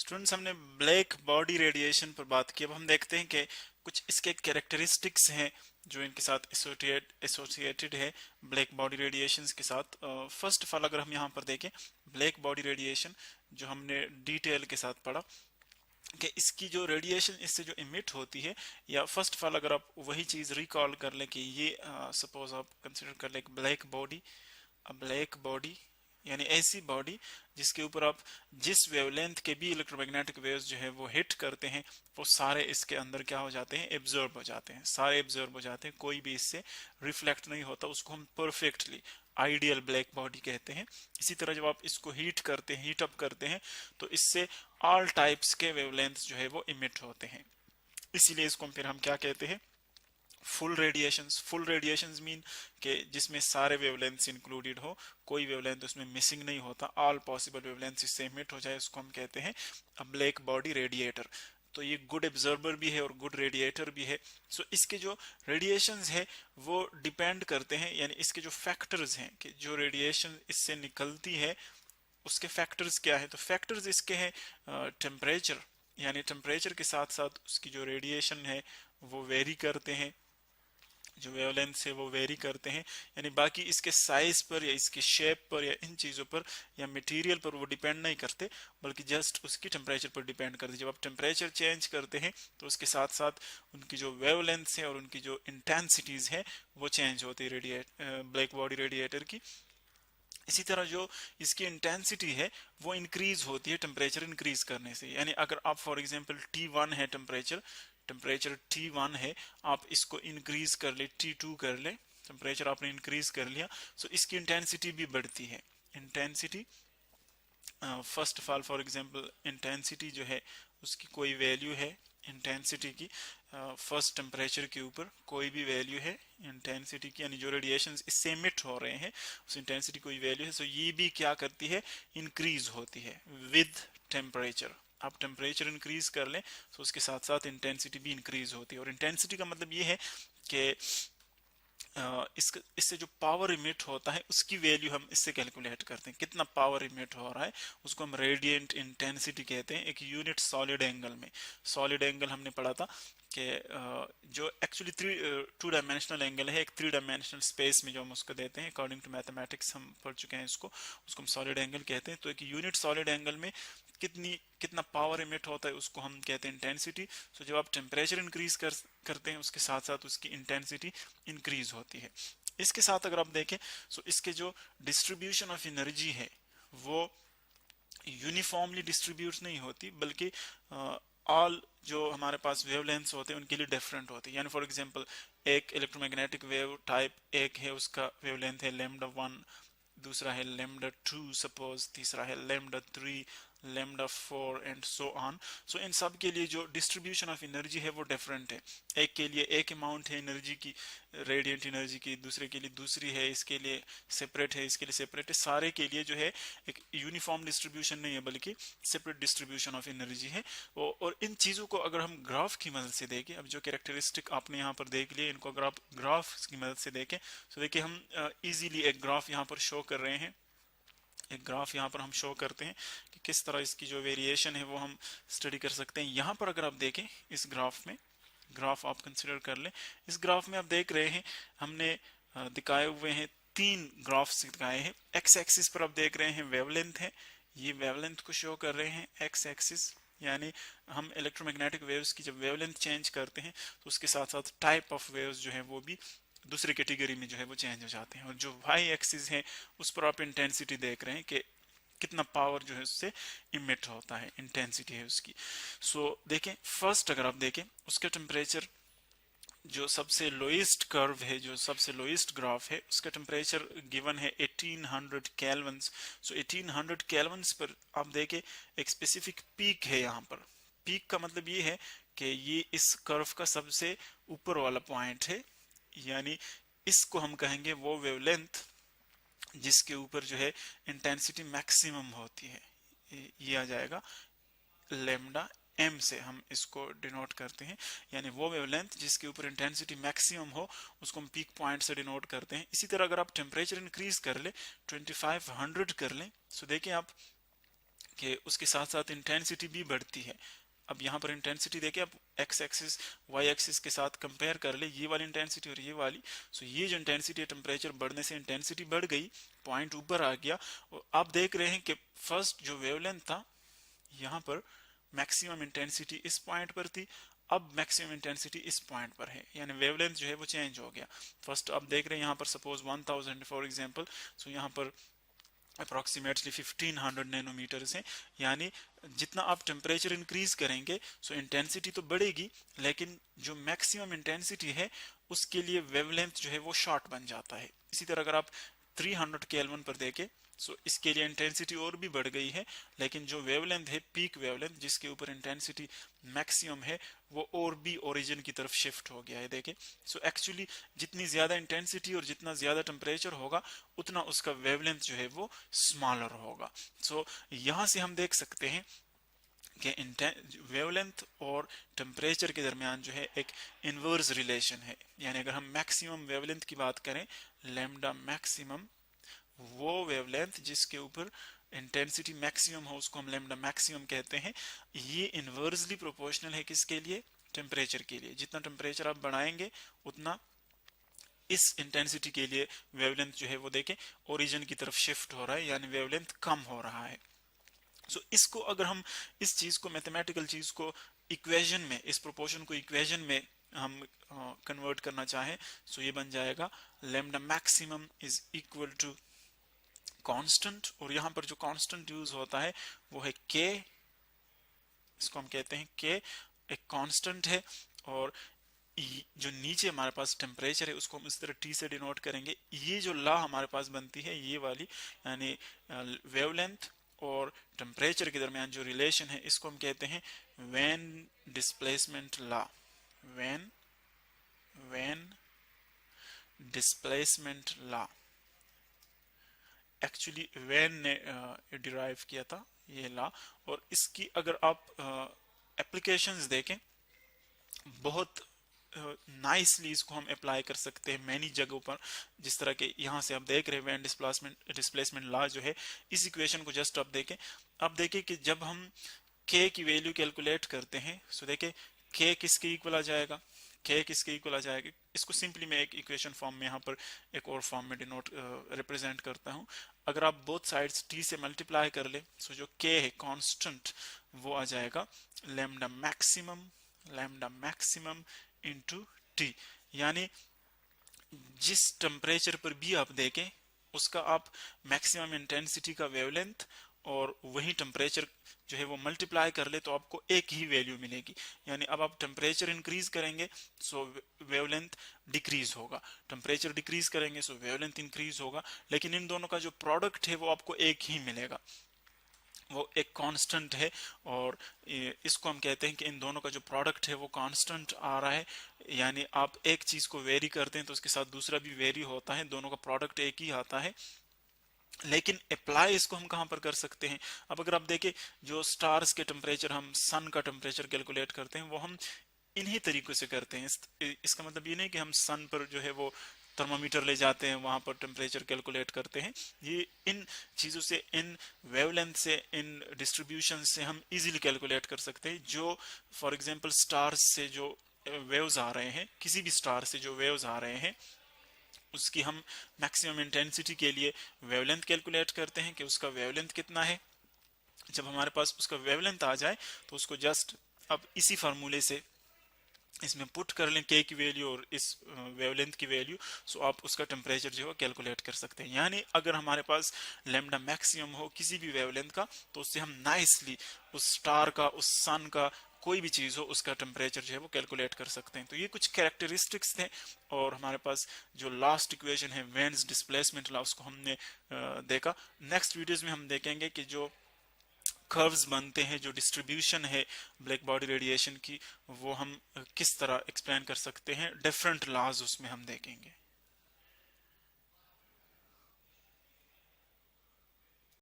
Students, हमने black body radiation पर बात की। अब हम देखते हैं कि कुछ इसके कैरेक्टरिस्टिक्स हैं जो इनके साथ एसोसिएटेड है ब्लैक बॉडी रेडिएशंस के साथ। फर्स्ट ऑफ ऑल अगर हम यहाँ पर देखें ब्लैक बॉडी रेडिएशन जो हमने डिटेल के साथ पढ़ा कि इसकी जो रेडिएशन इससे जो इमिट होती है, या फर्स्ट ऑफ ऑल अगर आप वही चीज़ रिकॉल कर लें कि ये सपोज आप कंसिडर कर लें ब्लैक बॉडी यानी ऐसी बॉडी जिसके ऊपर आप जिस वेवलेंथ के भी इलेक्ट्रोमैग्नेटिक वेव्स जो है वो हिट करते हैं वो सारे इसके अंदर क्या हो जाते हैं, एब्जॉर्ब हो जाते हैं, सारे एब्जॉर्ब हो जाते हैं, कोई भी इससे रिफ्लेक्ट नहीं होता। उसको हम परफेक्टली आइडियल ब्लैक बॉडी कहते हैं। इसी तरह जब आप इसको हीट करते हैं, हीट अप करते हैं, तो इससे ऑल टाइप्स के वेवलेंथ जो है वो इमिट होते हैं। इसीलिए इसको फिर हम क्या कहते हैं, फुल रेडिएशंस मीन कि जिसमें सारे वेवलेंथ्स इंक्लूडेड हो, कोई वेवलेंथ उसमें मिसिंग नहीं होता, ऑल पॉसिबल वेवलेंथ्स इससे इमिट हो जाए, उसको हम कहते हैं अ ब्लैक बॉडी रेडिएटर। तो ये गुड एब्जॉर्बर भी है और गुड रेडिएटर भी है। सो इसके जो रेडिएशंस है वो डिपेंड करते हैं, यानी इसके जो फैक्टर्स हैं कि जो रेडिएशन इससे निकलती है उसके फैक्टर्स क्या है। तो फैक्टर्स इसके हैं टेम्परेचर, यानी टेम्परेचर के साथ साथ उसकी जो रेडिएशन है वो वेरी करते हैं, जो वेवलेंथ है वो वेरी करते हैं। यानी बाकी इसके साइज पर या इसके शेप पर या इन चीज़ों पर या मटेरियल पर वो डिपेंड नहीं करते, बल्कि जस्ट उसकी टेम्परेचर पर डिपेंड करते हैं। जब आप टेम्परेचर चेंज करते हैं तो उसके साथ साथ उनकी जो वेवलेंथ है और उनकी जो इंटेंसिटीज़ है वो चेंज होती है ब्लैक बॉडी रेडिएटर की। इसी तरह जो इसकी इंटेंसिटी है वो इंक्रीज होती है टेम्परेचर इंक्रीज करने से। यानी अगर आप फॉर एग्जांपल T1 है टेम्परेचर T1 है, आप इसको इंक्रीज कर ले, T2 कर ले, टेम्परेचर आपने इंक्रीज कर लिया, सो इसकी इंटेंसिटी भी बढ़ती है। Intensity first of all for example intensity जो है उसकी कोई वैल्यू है, इंटेंसिटी की फर्स्ट टेम्परेचर के ऊपर कोई भी वैल्यू है इंटेंसिटी की, यानी जो रेडिएशन इससे इमिट हो रहे हैं उस इंटेंसिटी कोई वैल्यू है, सो ये भी क्या करती है, इंक्रीज होती है विद टेम्परेचर। आप टेम्परेचर इंक्रीज कर लें तो उसके साथ साथ इंटेंसिटी भी इंक्रीज होती है। और इंटेंसिटी का मतलब ये है कि इससे जो पावर इमिट होता है उसकी वैल्यू हम इससे कैलकुलेट करते हैं, कितना पावर इमिट हो रहा है उसको हम रेडिएंट इंटेंसिटी कहते हैं, एक यूनिट सॉलिड एंगल में। सॉलिड एंगल हमने पढ़ा था कि जो एक्चुअली टू डायमेंशनल एंगल है, एक थ्री डायमेंशनल स्पेस में जो हम उसको देते हैं, अकॉर्डिंग टू मैथमेटिक्स हम पढ़ चुके हैं उसको हम सॉलिड एंगल कहते हैं। तो एक यूनिट सॉलिड एंगल में कितना पावर इमिट होता है उसको हम कहते हैं इंटेंसिटी। सो जब आप टेम्परेचर इंक्रीज करते हैं उसके साथ साथ उसकी इंटेंसिटी इंक्रीज होती है। इसके साथ अगर आप देखें सो इसके जो डिस्ट्रीब्यूशन ऑफ एनर्जी है वो यूनिफॉर्मली डिस्ट्रीब्यूट नहीं होती, बल्कि ऑल जो हमारे पास वेवलेंथ्स होते हैं उनके लिए डिफरेंट होते हैं। यानी फॉर एग्जांपल एक इलेक्ट्रोमैग्नेटिक वेव टाइप एक है, उसका वेवलेंथ है λ1, दूसरा है λ2 सपोज, तीसरा है λ3, λ4 एंड सो ऑन। सो इन सब के लिए जो डिस्ट्रीब्यूशन ऑफ एनर्जी है वो डिफरेंट है। एक के लिए एक अमाउंट है एनर्जी की, रेडिएंट एनर्जी की, दूसरे के लिए दूसरी है, इसके लिए सेपरेट है, इसके लिए सेपरेट है। सारे के लिए जो है एक यूनिफॉर्म डिस्ट्रीब्यूशन नहीं है बल्कि सेपरेट डिस्ट्रीब्यूशन ऑफ एनर्जी है। और इन चीज़ों को अगर हम ग्राफ की मदद से देखें, अब जो कैरेक्टरिस्टिक आपने यहाँ पर देख लिए इनको अगर आप ग्राफ की मदद से देखें तो देखिए हम इजीली एक ग्राफ यहाँ पर शो कर रहे हैं, एक ग्राफ यहाँ पर हम शो करते हैं कि किस तरह इसकी जो वेरिएशन है वो हम स्टडी कर सकते हैं। यहाँ पर अगर आप देखें इस ग्राफ में, ग्राफ आप कंसिडर कर लें, इस ग्राफ में आप देख रहे हैं हमने दिखाए हुए हैं तीन ग्राफ्स दिखाए हैं। एक्स एक्सिस पर आप देख रहे हैं वेवलेंथ है, ये वेवलेंथ को शो कर रहे हैं एक्स एक्सिस, यानी हम इलेक्ट्रोमैग्नेटिक वेव्स की जब वेवलेंथ चेंज करते हैं तो उसके साथ साथ टाइप ऑफ वेव्स जो है वो भी दूसरी कैटेगरी में जो है वो चेंज हो जाते हैं। और जो वाई एक्सिस है उस पर आप इंटेंसिटी देख रहे हैं कि कितना पावर जो है उससे इमिट होता है, इंटेंसिटी है उसकी। सो देखें फर्स्ट अगर आप देखें उसका टेम्परेचर जो सबसे लोएस्ट कर्व है, जो सबसे लोएस्ट ग्राफ है, उसका टेम्परेचर गिवन है 1800 केल्विन्स। सो 1800 केल्विन्स पर आप देखें एक स्पेसिफिक पीक है यहाँ पर। पीक का मतलब ये है कि ये इस कर्व का सबसे ऊपर वाला पॉइंट है, यानी इसको हम कहेंगे वो वेवलेंथ जिसके ऊपर जो है इंटेंसिटी मैक्सिमम होती है, ये आ जाएगा लेमडा एम से हम इसको डिनोट करते हैं। यानी वो वेवलेंथ जिसके ऊपर इंटेंसिटी मैक्सिमम हो उसको हम पीक पॉइंट से डिनोट करते हैं। इसी तरह अगर आप टेम्परेचर इंक्रीज कर ले 2500 कर लें, सो देखिए आप कि उसके साथ साथ इंटेंसिटी भी बढ़ती है। अब यहाँ पर इंटेंसिटी देखे, अब एक्स एक्सिस वाई एक्सिस के साथ कंपेयर कर ले, ये वाली इंटेंसिटी और ये वाली। सो ये जो इंटेंसिटी है, टेम्परेचर बढ़ने से इंटेंसिटी बढ़ गई, पॉइंट ऊपर आ गया। और आप देख रहे हैं कि फर्स्ट जो वेवलेंथ था यहाँ पर मैक्सिमम इंटेंसिटी इस पॉइंट पर थी, अब मैक्सिमम इंटेंसिटी इस पॉइंट पर है, यानी वेवलेंथ जो है वो चेंज हो गया। फर्स्ट आप देख रहे हैं यहाँ पर सपोज 1000 फॉर एग्जांपल, सो यहाँ पर अप्रोक्सीमेटली 1500 नैनोमीटर्स हैं, यानी जितना आप टेम्परेचर इंक्रीज करेंगे सो इंटेंसिटी तो बढ़ेगी, लेकिन जो मैक्सिमम इंटेंसिटी है उसके लिए वेवलेंथ जो है वो शॉर्ट बन जाता है। इसी तरह अगर आप 300 केल्विन पर देखें, सो इसके लिए इंटेंसिटी और भी बढ़ गई है, लेकिन जो वेवलेंथ है पीक वेवलेंथ जिसके ऊपर इंटेंसिटी मैक्सिमम है वो और भी ओरिजिन की तरफ शिफ्ट हो गया है। देखें, सो एक्चुअली जितनी ज्यादा इंटेंसिटी और जितना ज्यादा टेम्परेचर होगा उतना उसका वेवलेंथ जो है वो स्मॉलर होगा। सो यहां से हम देख सकते हैं कि वेवलेंथ और टेम्परेचर के दरमियान जो है एक इनवर्स रिलेशन है। यानी अगर हम मैक्सिमम वेवलेंथ की बात करें, लैम्डा मैक्सिमम, वो वेवलेंथ जिसके ऊपर इंटेंसिटी मैक्सिमम हो उसको हम लैम्डा मैक्सिमम कहते हैं। ये इनवर्सली प्रोपोर्शनल है किसके लिए? टेम्परेचर के लिए। जितना टेम्परेचर आप बढ़ाएंगे उतना इस इंटेंसिटी के लिए वेवलेंथ जो है वो देखें ओरिजिन की तरफ शिफ्ट हो रहा है, यानी वेवलेंथ कम हो रहा है। सो इसको अगर हम इस चीज को मैथमेटिकल चीज को इक्वेशन में, इस प्रोपोर्शन को इक्वेशन में हम कन्वर्ट करना चाहें, सो ये बन जाएगा lambda maximum is equal to constant, और यहां पर जो कांस्टेंट यूज होता है वो है के, इसको हम कहते हैं के, एक कांस्टेंट है। और जो नीचे हमारे पास टेम्परेचर है उसको हम इस तरह टी से डिनोट करेंगे। ये जो लॉ हमारे पास बनती है ये वाली, यानी वेवलेंथ और टेम्परेचर के दरमियान जो रिलेशन है इसको हम कहते हैं when displacement law. When displacement law, actually when ने डिराइव किया था ये लॉ। और इसकी अगर आप एप्लीकेशंस देखें, बहुत नाइसली इसको हम अप्लाई कर सकते हैं मैनी जगहों पर। जिस तरह के यहाँ से आप देख रहे हैं वेन डिस्प्लेसमेंट लॉ जो है, इस इक्वेशन को जस्ट आप देखें कि जब हम k की वैल्यू कैलकुलेट करते हैं, सो देखें k किसके इक्वल आ जाएगा, k किसके इक्वल आ जाएगा। इसको सिंपली मैं एक इक्वेशन फॉर्म में यहाँ पर एक और फॉर्म में डिनोट रिप्रेजेंट करता हूँ। अगर आप बोथ साइड्स t से मल्टीप्लाई कर ले, सो जो k है कांस्टेंट वो आ जाएगा लैम्डा मैक्सिमम इंटू टी। यानी जिस टेम्परेचर पर भी आप देखें उसका आप मैक्सिमम इंटेंसिटी का वेवलेंथ और वही टेम्परेचर जो है वो मल्टीप्लाई कर ले तो आपको एक ही वैल्यू मिलेगी। यानी अब आप टेम्परेचर इंक्रीज करेंगे सो वेवलेंथ डिक्रीज होगा, टेम्परेचर डिक्रीज करेंगे सो वेवलेंथ इंक्रीज होगा, लेकिन इन दोनों का जो प्रोडक्ट है वो आपको एक ही मिलेगा, वो एक कांस्टेंट है। और इसको हम कहते हैं कि इन दोनों का जो प्रोडक्ट है वो कांस्टेंट आ रहा है। यानी आप एक चीज को वेरी करते हैं तो उसके साथ दूसरा भी वेरी होता है, दोनों का प्रोडक्ट एक ही आता है। लेकिन अप्लाई इसको हम कहां पर कर सकते हैं? अब अगर आप देखें जो स्टार्स के टेम्परेचर, हम सन का टेम्परेचर कैलकुलेट करते हैं वो हम इन्हीं तरीकों से करते हैं। इसका मतलब ये नहीं कि हम सन पर जो है वो थर्मामीटर ले जाते हैं वहां पर टेम्परेचर कैलकुलेट करते हैं। ये इन चीजों से, इन वेवलेंथ से, इन डिस्ट्रीब्यूशन से हम इजीली कैलकुलेट कर सकते हैं। जो फॉर एग्जांपल स्टार्स से जो वेव्स आ रहे हैं, किसी भी स्टार से जो वेव्स आ रहे हैं उसकी हम मैक्सिमम इंटेंसिटी के लिए वेवलेंथ कैलकुलेट करते हैं कि उसका वेवलेंथ कितना है। जब हमारे पास उसका वेवलेंथ आ जाए तो उसको जस्ट अब इसी फार्मूले से इसमें पुट कर लें k की वैल्यू और इस वेवलेंथ की वैल्यू, सो आप उसका टेम्परेचर जो है कैलकुलेट कर सकते हैं। यानी अगर हमारे पास लैम्डा मैक्सिमम हो किसी भी वेवलेंथ का तो उससे हम नाइसली उस स्टार का, उस सन का, कोई भी चीज हो उसका टेम्परेचर जो है वो कैलकुलेट कर सकते हैं। तो ये कुछ कैरेक्टरिस्टिक्स थे। और हमारे पास जो लास्ट इक्वेशन है वेन्स डिस्प्लेसमेंट लॉ, उसको हमने देखा। नेक्स्ट वीडियोज में हम देखेंगे कि जो कर्व्स बनते हैं, जो डिस्ट्रीब्यूशन है ब्लैक बॉडी रेडिएशन की, वो हम किस तरह एक्सप्लेन कर सकते हैं, डिफरेंट लॉज उसमें हम देखेंगे।